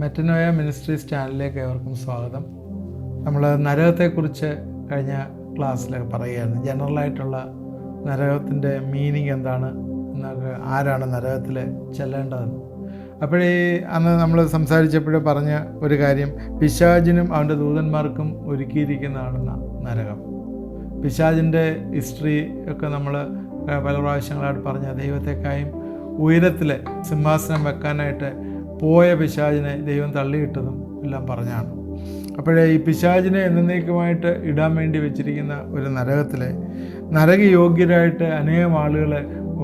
Metanoia ministries ചാനലിലേക്ക് ഏവർക്കും സ്വാഗതം. നമ്മൾ നരകത്തെക്കുറിച്ച് കഴിഞ്ഞ ക്ലാസ്സിൽ പറയുകയായിരുന്നു. ജനറലായിട്ടുള്ള നരകത്തിൻ്റെ മീനിങ് എന്താണ് എന്നൊക്കെ, ആരാണ് നരകത്തിൽ ചെല്ലേണ്ടതെന്ന്. അപ്പോഴേ അന്ന് നമ്മൾ സംസാരിച്ചപ്പോഴേ പറഞ്ഞ ഒരു കാര്യം, പിശാചിനും അവൻ്റെ ദൂതന്മാർക്കും ഒരുക്കിയിരിക്കുന്നതാണ് നരകം. പിശാചിൻ്റെ ഹിസ്റ്ററി ഒക്കെ നമ്മൾ പല പ്രാവശ്യങ്ങളായിട്ട് പറഞ്ഞ, ദൈവത്തെക്കായും ഉയരത്തിൽ സിംഹാസനം വെക്കാനായിട്ട് പോയ പിശാചിനെ ദൈവം തള്ളിയിട്ടതും എല്ലാം പറഞ്ഞാണ്. അപ്പോഴേ ഈ പിശാചിനെ എന്നേക്കുമായിട്ട് ഇടാൻ വേണ്ടി വെച്ചിരിക്കുന്ന ഒരു നരകത്തിലെ നരകയോഗ്യരായിട്ട് അനേകം ആളുകൾ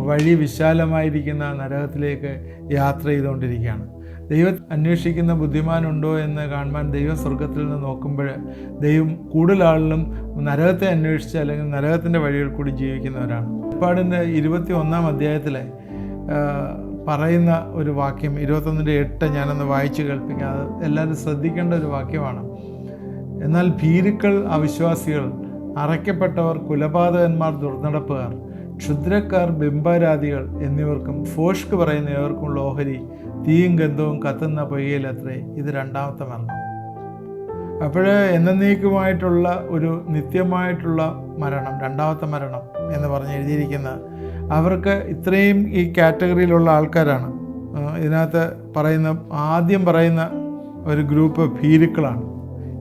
വഴി വിശാലമായിരിക്കുന്ന നരകത്തിലേക്ക് യാത്ര ചെയ്തുകൊണ്ടിരിക്കുകയാണ്. ദൈവം അന്വേഷിക്കുന്ന ബുദ്ധിമാനുണ്ടോ എന്ന് കാണുവാൻ ദൈവം സ്വർഗത്തിൽ നിന്ന് നോക്കുമ്പോൾ ദൈവം കൂടുതൽ ആളിലും നരകത്തെ അന്വേഷിച്ച് അല്ലെങ്കിൽ നരകത്തിൻ്റെ വഴികൾ കൂടി ജീവിക്കുന്നവരാണ്. വെളിപ്പാടിൻ്റെ 21-ാം അധ്യായത്തിലെ പറയുന്ന ഒരു വാക്യം, 21:8 ഞാനൊന്ന് വായിച്ച് കേൾപ്പിക്കാം. അത് എല്ലാവരും ശ്രദ്ധിക്കേണ്ട ഒരു വാക്യമാണ്. എന്നാൽ ഭീരുക്കൾ, അവിശ്വാസികൾ, അറയ്ക്കപ്പെട്ടവർ, കുലപാതകന്മാർ, ദുർനടപ്പുകാർ, ക്ഷുദ്രക്കാർ, ബിംബാരാധികൾ എന്നിവർക്കും ഫോഷ്ക്ക് പറയുന്ന ഏവർക്കുമുള്ള ഓഹരി തീയും ഗന്ധവും കത്തുന്ന പൊയ്കയിലത്രേ. ഇത് രണ്ടാമത്തെ മരണം. അപ്പോൾ എന്നേക്കുമായിട്ടുള്ള ഒരു നിത്യമായിട്ടുള്ള മരണം, രണ്ടാമത്തെ മരണം എന്ന് പറഞ്ഞ് എഴുതിയിരിക്കുന്ന അവർക്ക് ഇത്രയും ഈ കാറ്റഗറിയിലുള്ള ആൾക്കാരാണ്. ഇതിനകത്ത് ആദ്യം പറയുന്ന ഒരു ഗ്രൂപ്പ് ഭീരുക്കളാണ്.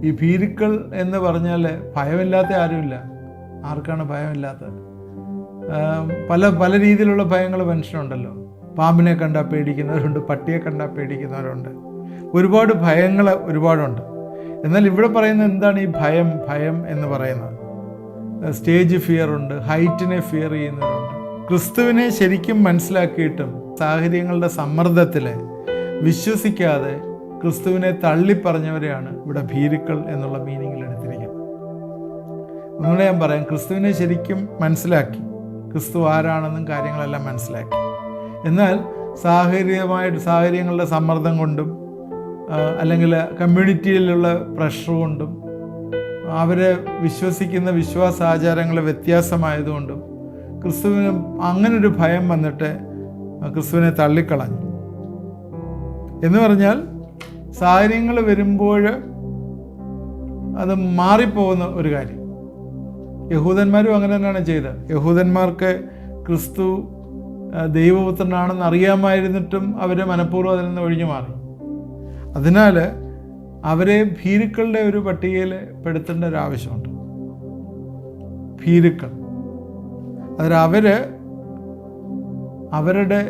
ഈ ഭീരുക്കൾ എന്ന് പറഞ്ഞാൽ ഭയമില്ലാത്ത ആരുമില്ല. ആർക്കാണ് ഭയമില്ലാത്തത്? പല രീതിയിലുള്ള ഭയങ്ങൾ മനുഷ്യനുണ്ടല്ലോ. പാമ്പിനെ കണ്ടാൽ പേടിക്കുന്നവരുണ്ട്, പട്ടിയെ കണ്ടാൽ പേടിക്കുന്നവരുണ്ട്, ഒരുപാട് ഭയങ്ങൾ ഒരുപാടുണ്ട്. എന്നാൽ ഇവിടെ പറയുന്നത് എന്താണ് ഈ ഭയം എന്ന് പറയുന്നത്? സ്റ്റേജ് ഫിയർ ഉണ്ട്, ഹൈറ്റിനെ ഫിയർ ചെയ്യുന്നവരുണ്ട്. ക്രിസ്തുവിനെ ശരിക്കും മനസ്സിലാക്കിയിട്ടും സാഹചര്യങ്ങളുടെ സമ്മർദ്ദത്തിൽ വിശ്വസിക്കാതെ ക്രിസ്തുവിനെ തള്ളിപ്പറഞ്ഞവരെയാണ് ഇവിടെ ഭീരുക്കൾ എന്നുള്ള മീനിങ്ങിൽ എടുത്തിരിക്കുന്നത്. ഒന്നുകൂടെ ഞാൻ പറയാം, ക്രിസ്തുവിനെ ശരിക്കും മനസ്സിലാക്കി, ക്രിസ്തു ആരാണെന്നും കാര്യങ്ങളെല്ലാം മനസ്സിലാക്കി. എന്നാൽ സാഹചര്യങ്ങളുടെ സമ്മർദ്ദം കൊണ്ടും അല്ലെങ്കിൽ കമ്മ്യൂണിറ്റിയിലുള്ള പ്രഷർ കൊണ്ടും അവർ വിശ്വസിക്കുന്ന വിശ്വാസാചാരങ്ങൾ വ്യത്യാസമായതുകൊണ്ടും ക്രിസ്തുവിന് അങ്ങനൊരു ഭയം വന്നിട്ട് ക്രിസ്തുവിനെ തള്ളിക്കളഞ്ഞു. എന്ന് പറഞ്ഞാൽ സാഹചര്യങ്ങൾ വരുമ്പോൾ അത് മാറിപ്പോകുന്ന ഒരു കാര്യം. യഹൂദന്മാരും അങ്ങനെ തന്നെയാണ് ചെയ്തത്. യഹൂദന്മാർക്ക് ക്രിസ്തു ദൈവപുത്രനാണെന്ന് അറിയാമായിരുന്നിട്ടും അവർ മനഃപൂർവ്വം അതിൽ നിന്ന് ഒഴിഞ്ഞു മാറി. അതിനാൽ അവരെ ഭീരുക്കളുടെ ഒരു പട്ടികയിൽ പെടുത്തേണ്ട ഒരു ആവശ്യമുണ്ട്. ഭീരുക്കൾ, അതിൽ അവരുടെ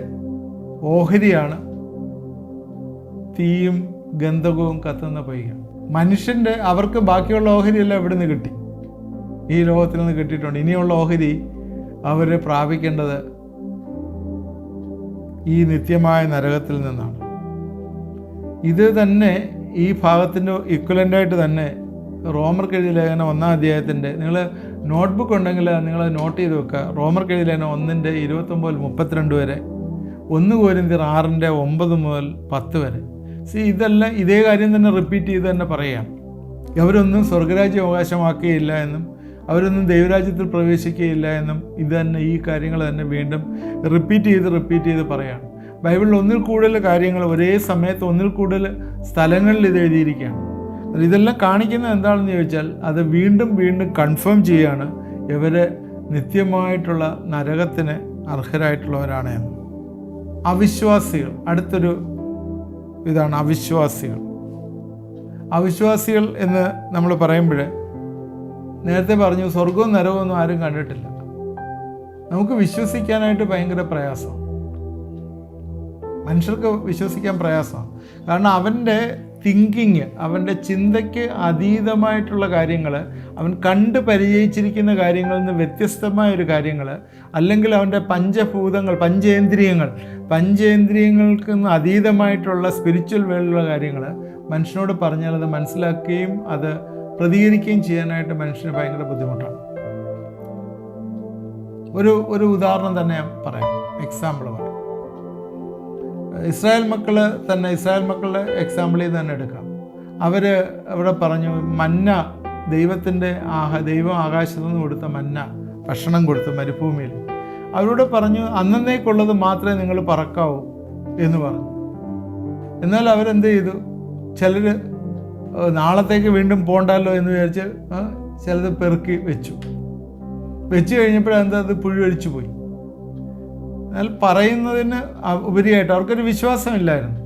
ഓഹരിയാണ് തീയും ഗന്ധകവും കത്തുന്ന പൊയ്ക. അവർക്ക് ബാക്കിയുള്ള ഓഹരിയെല്ലാം എവിടെ നിന്ന് കിട്ടി? ഈ ലോകത്തിൽ നിന്ന് കിട്ടിയിട്ടുണ്ട്. ഇനിയുള്ള ഓഹരി അവർ പ്രാപിക്കേണ്ടത് ഈ നിത്യമായ നരകത്തിൽ നിന്നാണ്. ഇത് തന്നെ ഈ ഭാഗത്തിൻ്റെ ഇക്വലൻ്റായിട്ട് തന്നെ റോമർക്ക് എഴുതിയ ലേഖനം 1-ാം അധ്യായത്തിൻ്റെ, നിങ്ങൾ നോട്ട്ബുക്ക് ഉണ്ടെങ്കിൽ നിങ്ങൾ നോട്ട് ചെയ്ത് വെക്കുക. റോമർക്ക് എഴുതിയ ലേഖനം 1:29-32 വരെ, 1 കൊരിന്ത്യർ 6:9 മുതൽ 10 വരെ. ഇതെല്ലാം ഇതേ കാര്യം തന്നെ റിപ്പീറ്റ് ചെയ്ത് തന്നെ പറയാം. അവരൊന്നും സ്വർഗരാജ്യം അവകാശമാക്കുകയില്ല എന്നും അവരൊന്നും ദൈവരാജ്യത്തിൽ പ്രവേശിക്കുകയില്ല എന്നും ഇത് തന്നെ, ഈ കാര്യങ്ങൾ തന്നെ വീണ്ടും റിപ്പീറ്റ് ചെയ്ത് പറയാം. ബൈബിളിൽ ഒന്നിൽ കൂടുതൽ കാര്യങ്ങൾ ഒരേ സമയത്ത് ഒന്നിൽ കൂടുതൽ സ്ഥലങ്ങളിൽ ഇത് എഴുതിയിരിക്കുകയാണ്. ഇതെല്ലാം കാണിക്കുന്നത് എന്താണെന്ന് ചോദിച്ചാൽ, അത് വീണ്ടും കൺഫേം ചെയ്യാണ് ഇവർ നിത്യമായിട്ടുള്ള നരകത്തിന് അർഹരായിട്ടുള്ളവരാണ് എന്ന്. അവിശ്വാസികൾ, അടുത്തൊരു ഇതാണ് അവിശ്വാസികൾ എന്ന് നമ്മൾ പറയുമ്പോൾ, നേരത്തെ പറഞ്ഞു സ്വർഗവും നരകവും ഒന്നും ആരും കണ്ടിട്ടില്ല. നമുക്ക് വിശ്വസിക്കാനായിട്ട് ഭയങ്കര പ്രയാസമാണ്. മനുഷ്യർക്ക് വിശ്വസിക്കാൻ പ്രയാസമാണ്. കാരണം അവൻ്റെ തിങ്കിങ്, അവൻ്റെ ചിന്തയ്ക്ക് അതീതമായിട്ടുള്ള കാര്യങ്ങൾ, അവൻ കണ്ട് പരിചയിച്ചിരിക്കുന്ന കാര്യങ്ങളിൽ നിന്ന് വ്യത്യസ്തമായൊരു കാര്യങ്ങൾ, അല്ലെങ്കിൽ അവൻ്റെ പഞ്ചേന്ദ്രിയങ്ങൾക്ക് നിന്ന് അതീതമായിട്ടുള്ള സ്പിരിച്വൽ വേൾഡിലുള്ള കാര്യങ്ങൾ മനുഷ്യനോട് പറഞ്ഞാൽ അത് മനസ്സിലാക്കുകയും അത് പ്രതികരിക്കുകയും ചെയ്യാനായിട്ട് മനുഷ്യന് ഭയങ്കര ബുദ്ധിമുട്ടാണ്. ഒരു ഉദാഹരണം തന്നെ ഞാൻ പറയാം, എക്സാമ്പിൾ പറയാം. ഇസ്രായേൽ മക്കളുടെ എക്സാമ്പിളിൽ തന്നെ എടുക്കാം. അവർ അവിടെ പറഞ്ഞു, മന്ന, ദൈവം ആകാശത്തു നിന്ന് കൊടുത്ത മന്ന ഭക്ഷണം കൊടുത്തു മരുഭൂമിയിൽ. അവരോട് പറഞ്ഞു, അന്നേക്കുള്ളത് മാത്രമേ നിങ്ങൾ പറക്കാവൂ എന്ന് പറഞ്ഞു. എന്നാൽ അവരെന്ത് ചെയ്തു? ചിലർ നാളത്തേക്ക് വീണ്ടും പോകണ്ടല്ലോ എന്ന് വിചാരിച്ച് ചിലത് പെറുക്കി വെച്ചു കഴിഞ്ഞപ്പോഴെന്താ അത് പുഴുവരിച്ചു പോയി. എന്നാൽ പറയുന്നതിന് ഉപരിയായിട്ട് അവർക്കൊരു വിശ്വാസമില്ലായിരുന്നു.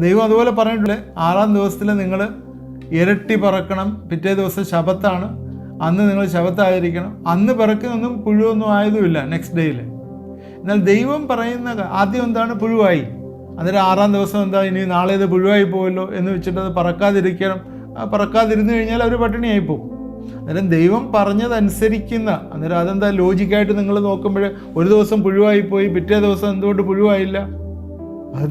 ദൈവം അതുപോലെ പറഞ്ഞിട്ടില്ലേ, 6-ാം ദിവസത്തിൽ നിങ്ങൾ ഇരട്ടി പറക്കണം, പിറ്റേ ദിവസം ശബത്താണ്, അന്ന് നിങ്ങൾ ശബത്തായിരിക്കണം. അന്ന് പിറക്കുന്നൊന്നും പുഴുവൊന്നും ആയതുമില്ല നെക്സ്റ്റ് ഡേയിൽ. എന്നാൽ ദൈവം പറയുന്ന ആദ്യം എന്താണ്? പുഴുവായി. അന്നേരം 6-ാം ദിവസം എന്താ, ഇനി നാളെ ഇത് പുഴുവായി പോകുമല്ലോ എന്ന് വെച്ചിട്ട് അത് പറക്കാതിരിക്കണം. പറക്കാതിരുന്നു കഴിഞ്ഞാൽ അവർ പട്ടിണിയായി പോകും. അന്നേരം ദൈവം പറഞ്ഞതനുസരിക്കുന്ന, അന്നേരം അതെന്താ ലോജിക്കായിട്ട് നിങ്ങൾ നോക്കുമ്പോൾ ഒരു ദിവസം പുഴുവായി പോയി, പിറ്റേ ദിവസം എന്തുകൊണ്ട് പുഴുവായില്ല? അത്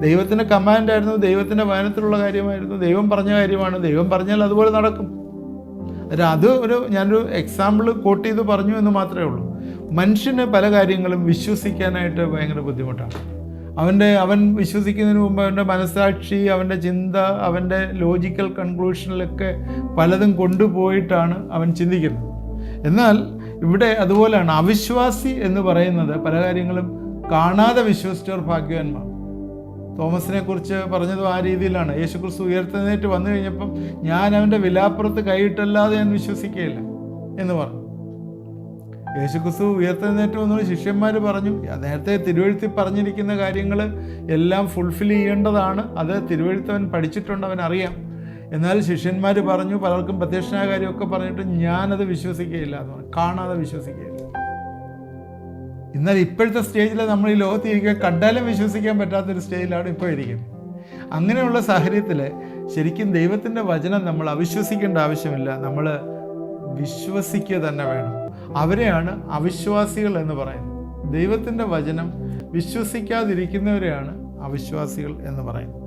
ദൈവത്തിൻ്റെ കമാൻഡായിരുന്നു, ദൈവത്തിൻ്റെ വചനത്തിലുള്ള കാര്യമായിരുന്നു, ദൈവം പറഞ്ഞ കാര്യമാണ്. ദൈവം പറഞ്ഞാൽ അതുപോലെ നടക്കും. അത് ഞാനൊരു എക്സാമ്പിൾ കോട്ട് ചെയ്ത് പറഞ്ഞു എന്ന് മാത്രമേ ഉള്ളൂ. മനുഷ്യന് പല കാര്യങ്ങളും വിശ്വസിക്കാനായിട്ട് ഭയങ്കര ബുദ്ധിമുട്ടാണ്. അവൻ വിശ്വസിക്കുന്നതിന് മുമ്പ് അവൻ്റെ മനസ്സാക്ഷി, അവൻ്റെ ചിന്ത, അവൻ്റെ ലോജിക്കൽ കൺക്ലൂഷനിലൊക്കെ പലതും കൊണ്ടുപോയിട്ടാണ് അവൻ ചിന്തിക്കുന്നത്. എന്നാൽ ഇവിടെ അതുപോലെയാണ്. അവിശ്വാസി എന്ന് പറയുന്നത് പല കാര്യങ്ങളും കാണാതെ വിശ്വസിച്ചവർ ഭാഗ്യവാന്മാർ. തോമസിനെ കുറിച്ച് പറഞ്ഞതും ആ രീതിയിലാണ്. യേശുക്രിസ്തു ഉയർത്തെഴുന്നേറ്റ് വന്നു കഴിഞ്ഞപ്പം ഞാൻ അവൻ്റെ വിലാപ്പുറത്ത് കൈയിട്ടല്ലാതെ ഞാൻ വിശ്വസിക്കുകയില്ല എന്ന് പറഞ്ഞു. യേശുക്രിസ്തു ഉയർത്തെഴുന്നേറ്റ് വന്നപ്പോൾ ശിഷ്യന്മാർ പറഞ്ഞു, നേരത്തെ തിരുവെഴുത്തിൽ പറഞ്ഞിരിക്കുന്ന കാര്യങ്ങൾ എല്ലാം ഫുൾഫിൽ ചെയ്യേണ്ടതാണ്, അത് തിരുവെഴുത്തവൻ പഠിച്ചിട്ടുണ്ട്, അവൻ അറിയാം. എന്നാൽ ശിഷ്യന്മാർ പറഞ്ഞു, പലർക്കും പ്രത്യക്ഷമായ കാര്യമൊക്കെ പറഞ്ഞിട്ട് ഞാനത് വിശ്വസിക്കുകയില്ല എന്ന് പറഞ്ഞു, കാണാതെ വിശ്വസിക്കുകയില്ല. എന്നാൽ ഇപ്പോഴത്തെ സ്റ്റേജിൽ നമ്മൾ ഈ ലോകത്തിരിക്കുക കണ്ടാലും വിശ്വസിക്കാൻ പറ്റാത്തൊരു സ്റ്റേജിലാണ് ഇപ്പോൾ ഇരിക്കുന്നത്. അങ്ങനെയുള്ള സാഹചര്യത്തിൽ ശരിക്കും ദൈവത്തിൻ്റെ വചനം നമ്മൾ അവിശ്വസിക്കേണ്ട ആവശ്യമില്ല, നമ്മൾ വിശ്വസിക്കുക തന്നെ വേണം. അവരെയാണ് അവിശ്വാസികൾ എന്ന് പറയുന്നത്. ദൈവത്തിൻ്റെ വചനം വിശ്വസിക്കാതിരിക്കുന്നവരെയാണ് അവിശ്വാസികൾ എന്ന് പറയുന്നത്.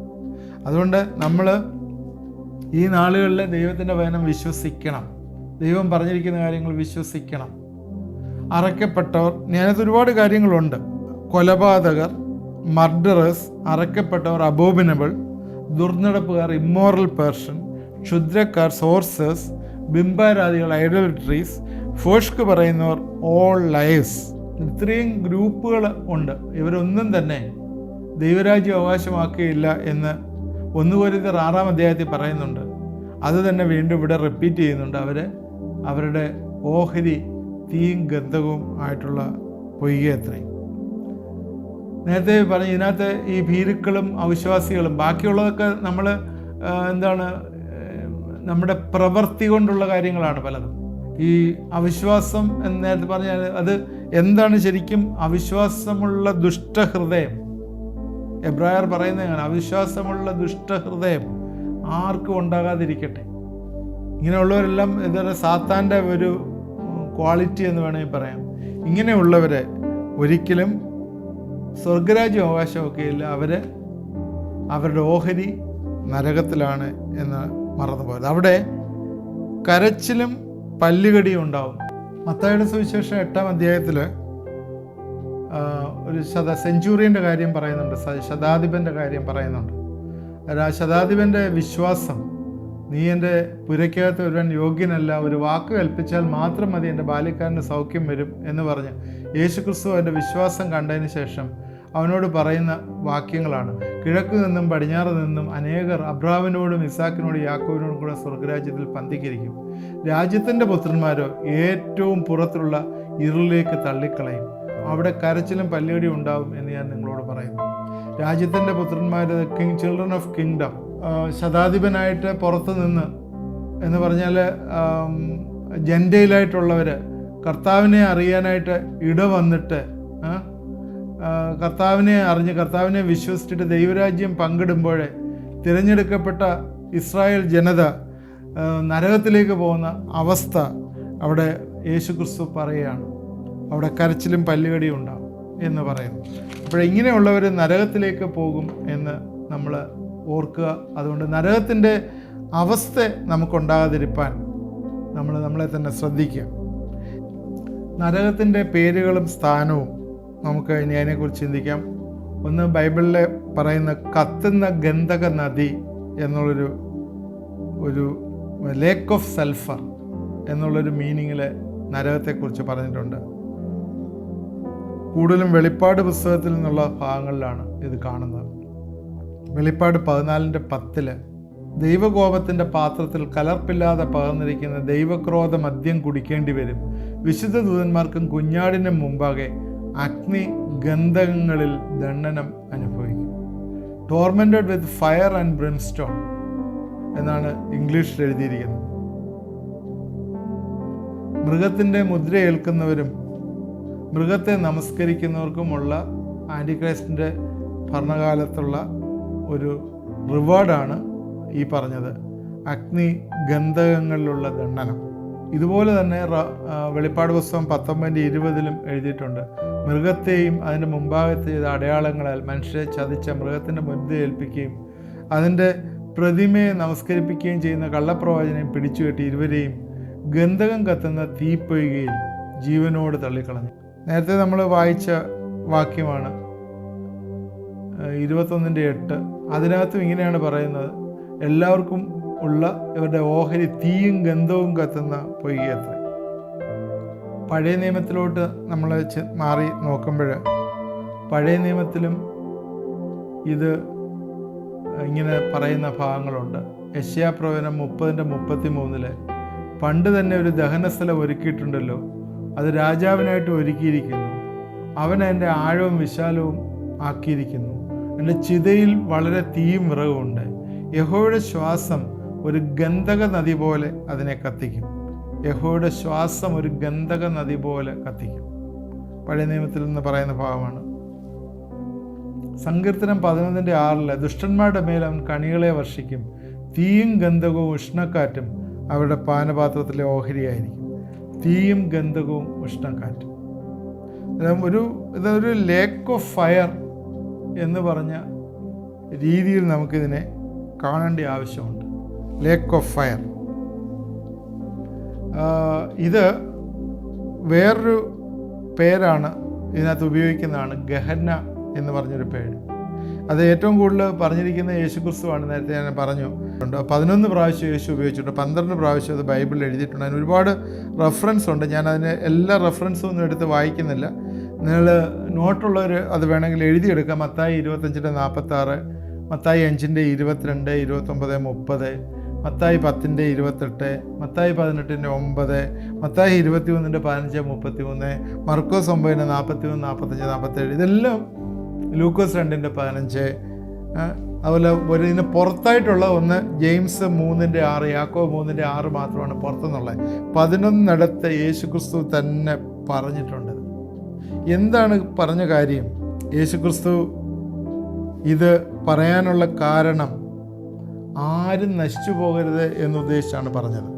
അതുകൊണ്ട് നമ്മൾ ഈ നാളുകളിൽ ദൈവത്തിൻ്റെ വചനം വിശ്വസിക്കണം, ദൈവം പറഞ്ഞിരിക്കുന്ന കാര്യങ്ങൾ വിശ്വസിക്കണം. അറയ്ക്കപ്പെട്ടവർ, ഞാനത് ഒരുപാട് കാര്യങ്ങളുണ്ട്. കൊലപാതകർ, മർഡറേഴ്സ്, അറയ്ക്കപ്പെട്ടവർ, അബോമിനബിൾ, ദുർനടപ്പുകാർ, ഇമ്മോറൽ പേഴ്സൺ, ക്ഷുദ്രക്കാർ, സോർസേഴ്സ്, ബിംബാരാധികൾ, ഐഡോലട്രീസ്, ഫോഷ്ക്ക് പറയുന്നവർ, ഓൾ ലയേഴ്സ്. ഇത്രയും ഗ്രൂപ്പുകൾ ഉണ്ട്. ഇവരൊന്നും തന്നെ ദൈവരാജ്യം അവകാശമാക്കുകയില്ല എന്ന് 1 കൊരിന്ത്യർ 6-ാം അധ്യായത്തിൽ പറയുന്നുണ്ട്. അത് തന്നെ വീണ്ടും ഇവിടെ റിപ്പീറ്റ് ചെയ്യുന്നുണ്ട്. അവരുടെ ഓഹരി തീയും ഗന്ധകവും ആയിട്ടുള്ള പൊയ്കയത്രയും. നേരത്തെ പറഞ്ഞു, ഇതിനകത്ത് ഈ ഭീരുക്കളും അവിശ്വാസികളും ബാക്കിയുള്ളതൊക്കെ നമ്മൾ നമ്മുടെ പ്രവൃത്തി കൊണ്ടുള്ള കാര്യങ്ങളാണ് പലതും. ഈ അവിശ്വാസം എന്ന് നേരത്തെ പറഞ്ഞാൽ അത് എന്താണ് ശരിക്കും? അവിശ്വാസമുള്ള ദുഷ്ടഹൃദയം. എബ്രായർ പറയുന്നതാണ്, അവിശ്വാസമുള്ള ദുഷ്ടഹൃദയം ആർക്കും ഉണ്ടാകാതിരിക്കട്ടെ. ഇങ്ങനെയുള്ളവരെല്ലാം ഇതൊരു സാത്താൻ്റെ ഒരു ക്വാളിറ്റി എന്ന് വേണമെങ്കിൽ പറയാം. ഇങ്ങനെയുള്ളവരെ ഒരിക്കലും സ്വർഗരാജ്യം അവകാശമൊക്കെയില്ല. അവരുടെ ഓഹരി നരകത്തിലാണ് എന്ന് മറന്നുപോയത്. അവിടെ കരച്ചിലും പല്ലുകടിയും ഉണ്ടാവും. മത്തായിയുടെ സുവിശേഷം 8-ാം അധ്യായത്തിൽ ഒരു സെഞ്ചൂറിയൻ്റെ കാര്യം പറയുന്നുണ്ട്, ശതാധിപൻ്റെ കാര്യം പറയുന്നുണ്ട്. ആ ശതാധിപൻ്റെ വിശ്വാസം, നീ എൻ്റെ പുരയ്ക്കകത്ത് വരുവാൻ യോഗ്യനല്ല, ഒരു വാക്ക് കൽപ്പിച്ചാൽ മാത്രം മതി, എൻ്റെ ബാല്യക്കാരന് സൗഖ്യം വരും എന്ന് പറഞ്ഞ് യേശുക്രിസ്തു അവൻ്റെ വിശ്വാസം കണ്ടതിന് ശേഷം അവനോട് പറയുന്ന വാക്യങ്ങളാണ്, കിഴക്ക് നിന്നും പടിഞ്ഞാറ് നിന്നും അനേകർ അബ്രാഹാമിനോടും ഇസാക്കിനോടും യാക്കോബിനോടും കൂടെ സ്വർഗരാജ്യത്തിൽ പന്തിക്കിരിക്കും. രാജ്യത്തിൻ്റെ പുത്രന്മാരോ ഏറ്റവും പുറത്തുള്ള ഇരുളിലേക്ക് തള്ളിക്കളയും. അവിടെ കരച്ചിലും പല്ലുകടിയും ഉണ്ടാവും എന്ന് ഞാൻ നിങ്ങളോട് പറയുന്നു. രാജ്യത്തിൻ്റെ പുത്രന്മാർ, ചിൽഡ്രൻ ഓഫ് കിങ്ഡം, ശതാധിപനായിട്ട് പുറത്ത് നിന്ന് എന്ന് പറഞ്ഞാൽ ജെൻഡയിലായിട്ടുള്ളവർ കർത്താവിനെ അറിയാനായിട്ട് ഇടവന്നിട്ട് കർത്താവിനെ വിശ്വസിച്ചിട്ട് ദൈവരാജ്യം പങ്കിടുമ്പോൾ തിരഞ്ഞെടുക്കപ്പെട്ട ഇസ്രായേൽ ജനത നരകത്തിലേക്ക് പോകുന്ന അവസ്ഥ അവിടെ യേശുക്രിസ്തു പറയുകയാണ്. അവിടെ കരച്ചിലും പല്ലുകടിയും ഉണ്ടാവും എന്ന് പറയുന്നു. അപ്പോഴിങ്ങനെയുള്ളവർ നരകത്തിലേക്ക് പോകും എന്ന് നമ്മൾ ഓർക്കുക. അതുകൊണ്ട് നരകത്തിൻ്റെ അവസ്ഥ നമുക്കുണ്ടാകാതിരിക്കാൻ നമ്മളെ തന്നെ ശ്രദ്ധിക്കുക. നരകത്തിൻ്റെ പേരുകളും സ്ഥാനവും നമുക്ക് ഇനി അതിനെക്കുറിച്ച് ചിന്തിക്കാം. ഒന്ന്, ബൈബിളിലെ പറയുന്ന കത്തുന്ന ഗന്ധക നദി എന്നുള്ളൊരു ലേക്ക് ഓഫ് സൾഫർ എന്നുള്ളൊരു മീനിങ്ങിൽ നരകത്തെക്കുറിച്ച് പറഞ്ഞിട്ടുണ്ട്. കൂടുതലും വെളിപ്പാട് പുസ്തകത്തിൽ നിന്നുള്ള ഭാഗങ്ങളിലാണ് ഇത് കാണുന്നത്. വെളിപ്പാട് 14:10 ദൈവകോപത്തിൻ്റെ പാത്രത്തിൽ കലർപ്പില്ലാതെ പകർന്നിരിക്കുന്ന ദൈവക്രോധ മദ്യം കുടിക്കേണ്ടി വരും. വിശുദ്ധ ദൂതന്മാർക്കും കുഞ്ഞാടിനും മുമ്പാകെ അഗ്നി ഗന്ധകങ്ങളിൽ ദണ്ഡനം അനുഭവിക്കും. Tormented with fire and brimstone എന്നാണ് ഇംഗ്ലീഷിൽ എഴുതിയിരിക്കുന്നത്. മൃഗത്തിൻ്റെ മുദ്രയേൽക്കുന്നവരും മൃഗത്തെ നമസ്കരിക്കുന്നവർക്കുമുള്ള ആൻറ്റിക്രൈസ്റ്റിൻ്റെ ഭരണകാലത്തുള്ള ഒരു റിവാർഡാണ് ഈ പറഞ്ഞത് അഗ്നി ഗന്ധകങ്ങളിലുള്ള ദണ്ഡനം. ഇതുപോലെ തന്നെ വെളിപ്പാട് പുസ്തകം 19:20 എഴുതിയിട്ടുണ്ട്. മൃഗത്തെയും അതിൻ്റെ മുമ്പാകത്തെ ചെയ്ത അടയാളങ്ങളാൽ മനുഷ്യരെ ചതിച്ച മൃഗത്തിൻ്റെ മുദ്ര ഏൽപ്പിക്കുകയും അതിൻ്റെ പ്രതിമയെ നമസ്കരിപ്പിക്കുകയും ചെയ്യുന്ന കള്ളപ്രവാചകനെയും പിടിച്ചുകെട്ടി ഇരുവരെയും ഗന്ധകം കത്തുന്ന തീപ്പൊയ്കയിൽ ജീവനോട് തള്ളിക്കളഞ്ഞു. നേരത്തെ നമ്മൾ വായിച്ച വാക്യമാണ് 21:8. അതിനകത്തും ഇങ്ങനെയാണ് പറയുന്നത്, എല്ലാവർക്കും ഉള്ള ഇവരുടെ ഓഹരി തീയും ഗന്ധവും കത്തുന്ന പൊയ്കയത്ര. പഴയ നിയമത്തിലോട്ട് നമ്മൾ മാറി നോക്കുമ്പോൾ പഴയ നിയമത്തിലും ഇത് ഇങ്ങനെ പറയുന്ന ഭാഗങ്ങളുണ്ട്. യെശയ്യാപ്രവചനം 30:33 പണ്ട് തന്നെ ഒരു ദഹനസ്ഥലം ഒരുക്കിയിട്ടുണ്ടല്ലോ, അത് രാജാവിനായിട്ട് ഒരുക്കിയിരിക്കുന്നു. അവൻ എൻ്റെ ആഴവും വിശാലവും ആക്കിയിരിക്കുന്നു. എൻ്റെ ചിതയിൽ വളരെ തീയും വിറകുമുണ്ട്. യഹോവയുടെ ശ്വാസം ഒരു ഗന്ധക നദി പോലെ അതിനെ കത്തിക്കും. യഹോവയുടെ ശ്വാസം ഒരു ഗന്ധക നദി പോലെ കത്തിക്കും. പഴയ നിയമത്തിൽ നിന്ന് പറയുന്ന ഭാഗമാണ്. സങ്കീർത്തനം 11:6 ദുഷ്ടന്മാരുടെ മേൽ അവൻ കണികളെ വർഷിക്കും. തീയും ഗന്ധകവും ഉഷ്ണക്കാറ്റും അവരുടെ പാനപാത്രത്തിലെ ഓഹരിയായിരിക്കും. തീയും ഗന്ധകവും ഉഷ്ണക്കാറ്റും. ഇതൊരു ലേക്ക് ഓഫ് ഫയർ എന്ന് പറഞ്ഞ രീതിയിൽ നമുക്കിതിനെ കാണേണ്ട ആവശ്യമുണ്ട്. Lake of fire. ഇത് വേറൊരു പേരാണ് ഇതിനകത്ത് ഉപയോഗിക്കുന്നതാണ്, ഗഹന്ന എന്ന് പറഞ്ഞൊരു പേര്. അത് ഏറ്റവും കൂടുതൽ പറഞ്ഞിരിക്കുന്ന യേശുക്രിസ്തുവാണ്. നേരത്തെ ഞാൻ പറഞ്ഞു 11 പ്രാവശ്യം യേശു ഉപയോഗിച്ചിട്ടുണ്ട്, 12 പ്രാവശ്യം അത് ബൈബിളിൽ എഴുതിയിട്ടുണ്ട്. അതിന് ഒരുപാട് റെഫറൻസ് ഉണ്ട്. ഞാൻ അതിന് എല്ലാ റെഫറൻസും ഒന്നും എടുത്ത് വായിക്കുന്നില്ല. നിങ്ങൾ നോട്ടുള്ളവർ അത് വേണമെങ്കിൽ എഴുതിയെടുക്കാം. മത്തായി 25:46, മത്തായി 5:22, 29, 30, മത്തായി 10:28, മത്തായി 18:9, മത്തായി 21:15, 33, മർക്കോസ് 9:41, 45, 47. ഇതെല്ലാം ലൂക്കോസ് 2:15. അതുപോലെ ഇതിന് പുറത്തായിട്ടുള്ള ഒന്ന് ജെയിംസ് 3:6, യാക്കോബ് 3:6 മാത്രമാണ് പുറത്തുനിന്നുള്ളത്. 11 യേശുക്രിസ്തു തന്നെ പറഞ്ഞിട്ടുണ്ട്. എന്താണ് പറഞ്ഞ കാര്യം? യേശുക്രിസ്തു ഇത് പറയാനുള്ള കാരണം ആരും നശിച്ചു പോകരുത് എന്നുദ്ദേശിച്ചാണ് പറഞ്ഞത്.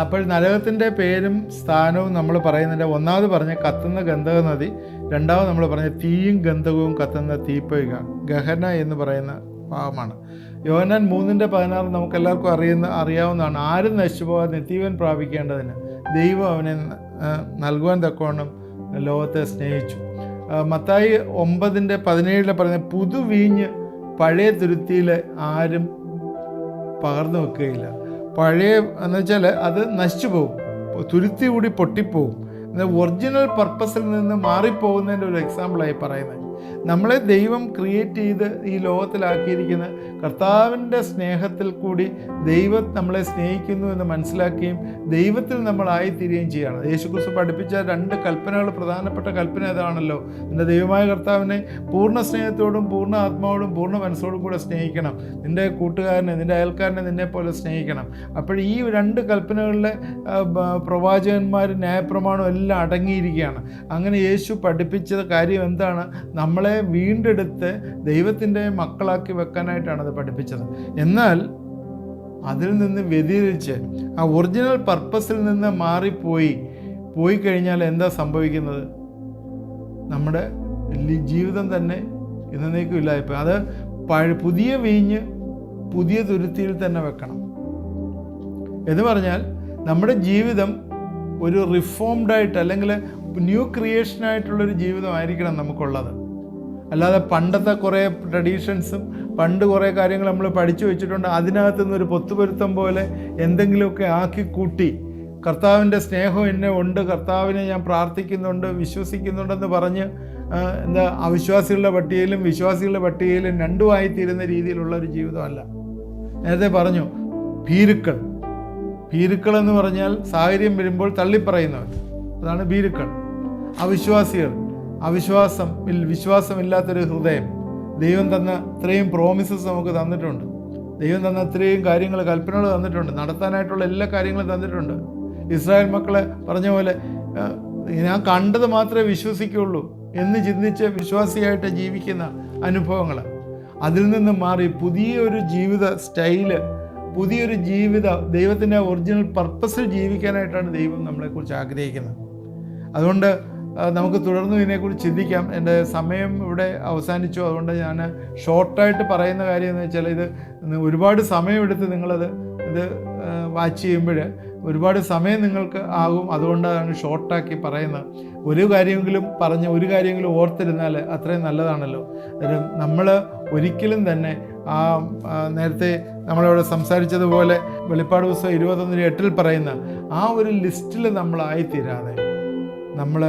അപ്പോൾ നരകത്തിൻ്റെ പേരും സ്ഥാനവും നമ്മൾ പറയുന്നതിൻ്റെ ഒന്നാമത് പറഞ്ഞ കത്തുന്ന ഗന്ധക നദി, രണ്ടാമത് നമ്മൾ പറഞ്ഞ തീയും ഗന്ധകവും കത്തുന്ന തീപ്പൊയ്ക, ഗഹന എന്ന് പറയുന്ന ഭാഗമാണ്. യോഹന്നാൻ 3:16 നമുക്കെല്ലാവർക്കും അറിയാവുന്നതാണ്. ആരും നശിച്ചു പോകാതെ നിത്യജീവൻ പ്രാപിക്കേണ്ടതിന് ദൈവം അവനെ നൽകുവാൻ തക്കവണ്ണം ലോകത്തെ സ്നേഹിച്ചു. മത്തായി 9:17 പറയുന്നത് പുതുവീഞ്ഞ് പഴയ തുരുത്തിയിൽ ആരും പകർന്നു വെക്കുകയില്ല. പഴയ എന്ന് വെച്ചാൽ അത് നശിച്ചു പോകും, തുരുത്തി കൂടി പൊട്ടിപ്പോവും. ഒറിജിനൽ പർപ്പസിൽ നിന്ന് മാറിപ്പോകുന്നതിൻ്റെ ഒരു എക്സാമ്പിളായി പറയുന്നത്. നമ്മളെ ദൈവം ക്രിയേറ്റ് ചെയ്ത് ഈ ലോകത്തിലാക്കിയിരിക്കുന്ന കർത്താവിൻ്റെ സ്നേഹത്തിൽ കൂടി ദൈവം നമ്മളെ സ്നേഹിക്കുന്നു എന്ന് മനസ്സിലാക്കുകയും ദൈവത്തിൽ നമ്മളായിത്തീരുകയും ചെയ്യുകയാണ്. യേശുക്രിസ്തു പഠിപ്പിച്ച 2 കൽപ്പനകൾ, പ്രധാനപ്പെട്ട കൽപ്പന അതാണല്ലോ. നിൻ്റെ ദൈവമായ കർത്താവിനെ പൂർണ്ണ സ്നേഹത്തോടും പൂർണ്ണ ആത്മാവോടും പൂർണ്ണ മനസ്സോടും കൂടെ സ്നേഹിക്കണം. നിൻ്റെ കൂട്ടുകാരനെ, നിൻ്റെ അയൽക്കാരനെ നിന്നെ പോലെ സ്നേഹിക്കണം. അപ്പോൾ ഈ 2 കൽപ്പനകളിലെ പ്രവാചകന്മാർ ന്യായപ്രമാണം എല്ലാം അടങ്ങിയിരിക്കുകയാണ്. അങ്ങനെ യേശു പഠിപ്പിച്ച കാര്യം എന്താണ്? നമ്മളെ വീണ്ടെടുത്ത് ദൈവത്തിൻ്റെ മക്കളാക്കി വെക്കാനായിട്ടാണ് അത് പഠിപ്പിച്ചത്. എന്നാൽ അതിൽ നിന്ന് വ്യതിരിച്ച് ആ ഒറിജിനൽ പർപ്പസിൽ നിന്ന് പോയി കഴിഞ്ഞാൽ എന്താ സംഭവിക്കുന്നത്? നമ്മുടെ ജീവിതം തന്നെ എന്നേക്കും ഇല്ലായിപ്പോയി. അത് പുതിയ വീഞ്ഞ് പുതിയ തുരുത്തിയിൽ തന്നെ വെക്കണം എന്ന് പറഞ്ഞാൽ നമ്മുടെ ജീവിതം ഒരു റിഫോംഡായിട്ട് അല്ലെങ്കിൽ ന്യൂ ക്രിയേഷനായിട്ടുള്ളൊരു ജീവിതമായിരിക്കണം നമുക്കുള്ളത്. അല്ലാതെ പണ്ടത്തെ കുറേ ട്രഡീഷൻസും പണ്ട് കുറേ കാര്യങ്ങൾ നമ്മൾ പഠിച്ചു വെച്ചിട്ടുണ്ട്, അതിനകത്തു നിന്നൊരു പൊത്തുപൊരുത്തം പോലെ എന്തെങ്കിലുമൊക്കെ ആക്കി കൂട്ടി കർത്താവിൻ്റെ സ്നേഹം എന്നെ ഉണ്ട്, കർത്താവിനെ ഞാൻ പ്രാർത്ഥിക്കുന്നുണ്ട്, വിശ്വസിക്കുന്നുണ്ടെന്ന് പറഞ്ഞ് അവിശ്വാസികളുടെ പട്ടികയിലും വിശ്വാസികളുടെ പട്ടികയിലും രണ്ടുമായിത്തീരുന്ന രീതിയിലുള്ള ഒരു ജീവിതമല്ല. നേരത്തെ പറഞ്ഞു, ഭീരുക്കൾ എന്ന് പറഞ്ഞാൽ സാഹചര്യം വരുമ്പോൾ തള്ളിപ്പറയുന്നവർ, അതാണ് ഭീരുക്കൾ. അവിശ്വാസികൾ, വിശ്വാസമില്ലാത്തൊരു ഹൃദയം. ദൈവം തന്ന ഇത്രയും പ്രോമിസസ് നമുക്ക് തന്നിട്ടുണ്ട്, ദൈവം തന്ന ഇത്രയും കാര്യങ്ങൾ, കൽപ്പനകൾ തന്നിട്ടുണ്ട്, നടത്താനായിട്ടുള്ള എല്ലാ കാര്യങ്ങളും തന്നിട്ടുണ്ട്. ഇസ്രായേൽ മക്കളെ പറഞ്ഞ പോലെ ഞാൻ കണ്ടത് മാത്രമേ വിശ്വസിക്കുകയുള്ളൂ എന്ന് ചിന്തിച്ച് വിശ്വാസിയായിട്ട് ജീവിക്കുന്ന അനുഭവങ്ങൾ, അതിൽ നിന്ന് മാറി പുതിയൊരു ജീവിത സ്റ്റൈല്, പുതിയൊരു ദൈവത്തിൻ്റെ ഒറിജിനൽ പർപ്പസിൽ ജീവിക്കാനായിട്ടാണ് ദൈവം നമ്മളെക്കുറിച്ച് ആഗ്രഹിക്കുന്നത്. അതുകൊണ്ട് നമുക്ക് തുടർന്ന് ഇതിനെക്കുറിച്ച് ചിന്തിക്കാം. എൻ്റെ സമയം ഇവിടെ അവസാനിച്ചു. അതുകൊണ്ട് ഞാൻ ഷോർട്ടായിട്ട് പറയുന്ന കാര്യം എന്ന് വെച്ചാൽ, ഇത് ഒരുപാട് സമയമെടുത്ത് ഇത് വാച്ച് ചെയ്യുമ്പോൾ ഒരുപാട് സമയം നിങ്ങൾക്ക് ആകും. അതുകൊണ്ടാണ് ഷോർട്ടാക്കി പറയുന്നത്. ഒരു കാര്യമെങ്കിലും ഓർത്തിരുന്നാൽ അത്രയും നല്ലതാണല്ലോ. നമ്മൾ ഒരിക്കലും തന്നെ നേരത്തെ നമ്മളിവിടെ സംസാരിച്ചതുപോലെ വെളിപ്പാട് പുസ്തകം 21:8 പറയുന്ന ആ ഒരു ലിസ്റ്റിൽ നമ്മളായിത്തീരാതെ നമ്മൾ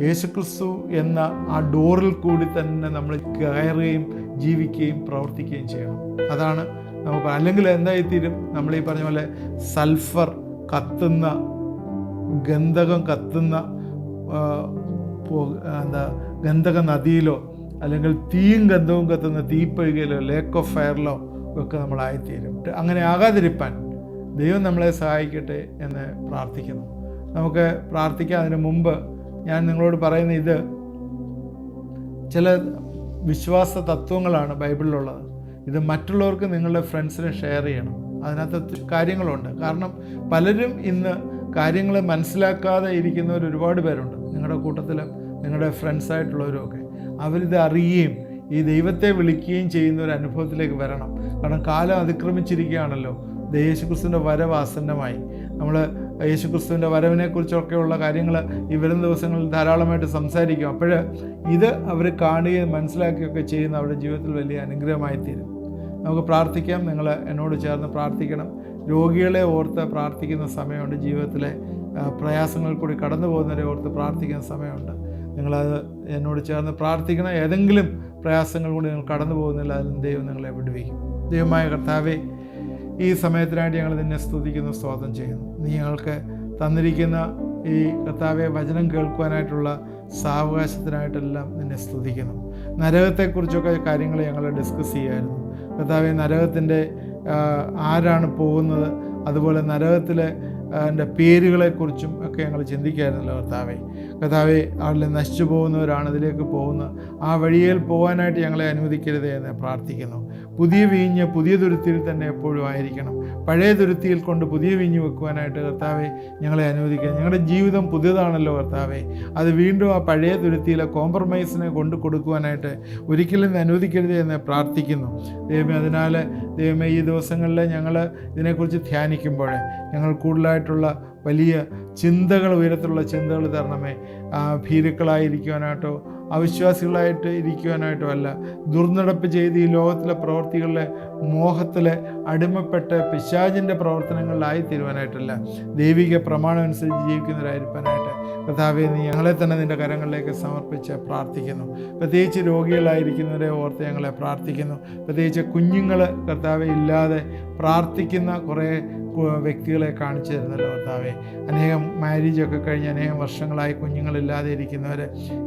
യേശുക്രിസ്തു എന്ന ആ ഡോറിൽ കൂടി തന്നെ നമ്മൾ കയറുകയും ജീവിക്കുകയും പ്രവർത്തിക്കുകയും ചെയ്യണം. അതാണ് നമുക്ക്. അല്ലെങ്കിൽ എന്തായിത്തീരും? നമ്മൾ ഈ പറഞ്ഞ പോലെ സൾഫർ കത്തുന്ന, ഗന്ധകം കത്തുന്ന ഗന്ധക നദിയിലോ അല്ലെങ്കിൽ തീയും ഗന്ധവും കത്തുന്ന തീപ്പഴുകയിലോ ലേക്ക് ഓഫ് ഫയറിലോ ഒക്കെ നമ്മളായിത്തീരും. അങ്ങനെ ആകാതിരിപ്പാൻ ദൈവം നമ്മളെ സഹായിക്കട്ടെ എന്ന് പ്രാർത്ഥിക്കുന്നു. നമുക്ക് പ്രാർത്ഥിക്കാം. അതിന് മുമ്പ് ഞാൻ നിങ്ങളോട് പറയുന്ന ഇത് ചില വിശ്വാസ തത്വങ്ങളാണ് ബൈബിളിലുള്ളത്. ഇത് മറ്റുള്ളവർക്ക് നിങ്ങളുടെ ഫ്രണ്ട്സിനെ ഷെയർ ചെയ്യണം. അതിനകത്ത് കാര്യങ്ങളുണ്ട്. കാരണം പലരും ഇന്ന് കാര്യങ്ങൾ മനസ്സിലാക്കാതെ ഇരിക്കുന്നവർ ഒരുപാട് പേരുണ്ട്. നിങ്ങളുടെ കൂട്ടത്തിലും നിങ്ങളുടെ ഫ്രണ്ട്സായിട്ടുള്ളവരുമൊക്കെ അവരിത് അറിയുകയും ഈ ദൈവത്തെ വിളിക്കുകയും ചെയ്യുന്ന ഒരു അനുഭവത്തിലേക്ക് വരണം. കാരണം കാലം അതിക്രമിച്ചിരിക്കുകയാണല്ലോ. യേശുക്രിസ്തുവിൻ്റെ വരവ് ആസന്നമായി. നമ്മൾ യേശുക്രിസ്തുവിൻ്റെ വരവിനെക്കുറിച്ചൊക്കെയുള്ള കാര്യങ്ങൾ ഈ വരുന്ന ദിവസങ്ങളിൽ ധാരാളമായിട്ട് സംസാരിക്കും. അപ്പോൾ ഇത് അവർ കാണുകയും മനസ്സിലാക്കുകയൊക്കെ ചെയ്യുന്ന അവരുടെ ജീവിതത്തിൽ വലിയ അനുഗ്രഹമായി തീരും. നമുക്ക് പ്രാർത്ഥിക്കാം. നിങ്ങൾ എന്നോട് ചേർന്ന് പ്രാർത്ഥിക്കണം. രോഗികളെ ഓർത്ത് പ്രാർത്ഥിക്കുന്ന സമയമുണ്ട്. ജീവിതത്തിലെ പ്രയാസങ്ങൾ കൂടി കടന്നു പോകുന്നവരെ ഓർത്ത് പ്രാർത്ഥിക്കുന്ന സമയമുണ്ട്. നിങ്ങളത് എന്നോട് ചേർന്ന് പ്രാർത്ഥിക്കണം. ഏതെങ്കിലും പ്രയാസങ്ങൾ കൂടി നിങ്ങൾ കടന്നു പോകുന്നില്ല, അതിൽ ദൈവം നിങ്ങളെ വിടുവിക്കും. ദൈവമായ കർത്താവേ, ഈ സമയത്തിനായിട്ട് ഞങ്ങൾ നിന്നെ സ്തുതിക്കുന്നു, സ്തോത്രം ചെയ്യുന്നു. നീ ഞങ്ങൾക്ക് തന്നിരിക്കുന്ന ഈ കർത്താവെ വചനം കേൾക്കുവാനായിട്ടുള്ള സാവകാശത്തിനായിട്ടെല്ലാം നിന്നെ സ്തുതിക്കുന്നു. നരകത്തെക്കുറിച്ചൊക്കെ കാര്യങ്ങൾ ഞങ്ങൾ ഡിസ്കസ് ചെയ്യുമായിരുന്നു. കർത്താവെ, നരകത്തിൻ്റെ ആരാണ് പോകുന്നത്, അതുപോലെ നരകത്തിലെ പേരുകളെക്കുറിച്ചും ഒക്കെ ഞങ്ങൾ ചിന്തിക്കായിരുന്നല്ലോ കർത്താവെ. അവിടെ നശിച്ചു പോകുന്നവരാണ് ഇതിലേക്ക് പോകുന്നത്. ആ വഴിയിൽ പോകാനായിട്ട് ഞങ്ങളെ അനുവദിക്കരുതേ എന്ന് പ്രാർത്ഥിക്കുന്നു. പുതിയ വീഞ്ഞ് പുതിയ തുരുത്തിയിൽ തന്നെ എപ്പോഴും ആയിരിക്കണം. പഴയ തുരുത്തിയിൽ കൊണ്ട് പുതിയ വീഞ്ഞ് വെക്കുവാനായിട്ട് കർത്താവെ ഞങ്ങളെ അനുവദിക്കുക. ഞങ്ങളുടെ ജീവിതം പുതിയതാണല്ലോ കർത്താവെ. അത് വീണ്ടും ആ പഴയ തുരുത്തിയിലെ കോംപ്രമൈസിനെ കൊണ്ട് കൊടുക്കുവാനായിട്ട് ഒരിക്കലും അനുവദിക്കരുതേ എന്ന് പ്രാർത്ഥിക്കുന്നു ദൈവമേ. അതിനാൽ ദൈവമേ, ഈ ദിവസങ്ങളിൽ ഞങ്ങൾ ഇതിനെക്കുറിച്ച് ധ്യാനിക്കുമ്പോൾ ഞങ്ങൾ കൂടുതലായിട്ടുള്ള വലിയ ചിന്തകൾ, ഉയരത്തിലുള്ള ചിന്തകൾ തരണമേ. ഭീരുക്കളായിരിക്കുവാനായിട്ടോ അവിശ്വാസികളായിട്ട് ഇരിക്കുവാനായിട്ടോ അല്ല, ദുർനടപ്പ് ചെയ്ത് ഈ ലോകത്തിലെ പ്രവർത്തികളിലെ മോഹത്തിലെ അടിമപ്പെട്ട് പിശാചിൻ്റെ പ്രവർത്തനങ്ങളിലായി തീരുവാനായിട്ടല്ല, ദൈവിക പ്രമാണം അനുസരിച്ച് ജീവിക്കുന്നവരായിരിക്കാനായിട്ട് കർത്താവേ, നീ ഞങ്ങളെ തന്നെ നിൻ്റെ കരങ്ങളിലേക്ക് സമർപ്പിച്ച് പ്രാർത്ഥിക്കുന്നു. പ്രത്യേകിച്ച് രോഗികളായിരിക്കുന്നവരെ ഓർത്ത് ഞങ്ങളെ പ്രാർത്ഥിക്കുന്നു. പ്രത്യേകിച്ച് കുഞ്ഞുങ്ങൾ കർത്താവെ ഇല്ലാതെ പ്രാർത്ഥിക്കുന്ന കുറേ വ്യക്തികളെ കാണിച്ചു തരുന്നല്ലോ കർത്താവെ. അനേകം മാരേജൊക്കെ കഴിഞ്ഞ് അനേകം വർഷങ്ങളായി കുഞ്ഞുങ്ങളില്ലാതെ ഇരിക്കുന്നവർ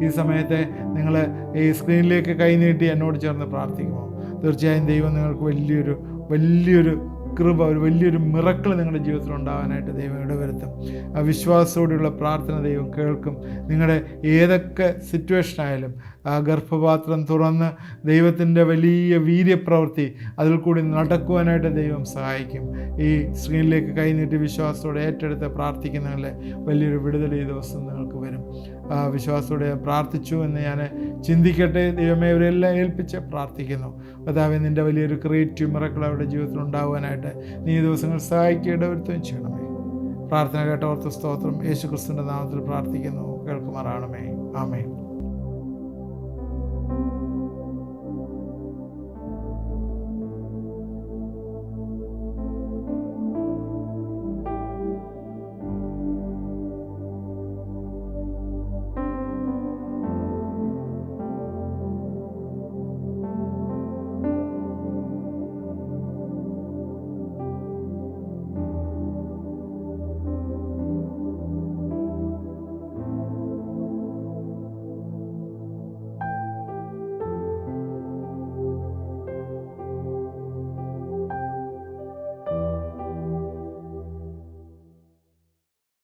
ഈ സമയത്തെ നിങ്ങൾ ഈ സ്ക്രീനിലേക്ക് കൈനീട്ടി എന്നോട് ചേർന്ന് പ്രാർത്ഥിക്കുമോ? തീർച്ചയായും ദൈവം നിങ്ങൾക്ക് വലിയൊരു കൃപ, ഒരു വലിയൊരു മിറക്കിൾ നിങ്ങളുടെ ജീവിതത്തിൽ ഉണ്ടാകാനായിട്ട് ദൈവം ഇടവരുത്തും. ആ വിശ്വാസത്തോടെയുള്ള പ്രാർത്ഥന ദൈവം കേൾക്കും. നിങ്ങളുടെ ഏതൊക്കെ സിറ്റുവേഷനായാലും ആ ഗർഭപാത്രം തുറന്ന് ദൈവത്തിൻ്റെ വലിയ വീര്യപ്രവൃത്തി അതിൽ കൂടി നടക്കുവാനായിട്ട് ദൈവം സഹായിക്കും. ഈ സ്ക്രീനിലേക്ക് കൈനീട്ടി വിശ്വാസത്തോടെ ഏറ്റെടുത്ത് പ്രാർത്ഥിക്കുന്നതിലെ വലിയൊരു വിടുതൽ ഈ ദിവസം നിങ്ങൾക്ക് വരും. വിശ്വാസത്തോടെ പ്രാർത്ഥിച്ചു എന്ന് ഞാൻ ചിന്തിക്കട്ടെ. ദൈവമേ, ഇവരെല്ലാം ഏൽപ്പിച്ച് പ്രാർത്ഥിക്കുന്നു. കർത്താവേ, നിൻ്റെ വലിയൊരു ക്രിയേറ്റീവ് മിറക്കിൾ അവരുടെ ജീവിതത്തിൽ ഉണ്ടാകുവാനായിട്ട് നീ ഈ ദിവസങ്ങൾ സഹായിക്കേണ്ടവരുത്തുകയും ചെയ്യണമേ. പ്രാർത്ഥന കേട്ടവർക്ക് സ്തോത്രം. യേശുക്രിസ്തുവിൻ്റെ നാമത്തിൽ പ്രാർത്ഥിക്കുന്നു, കേൾക്കുമാറാണമേ. ആമേൻ.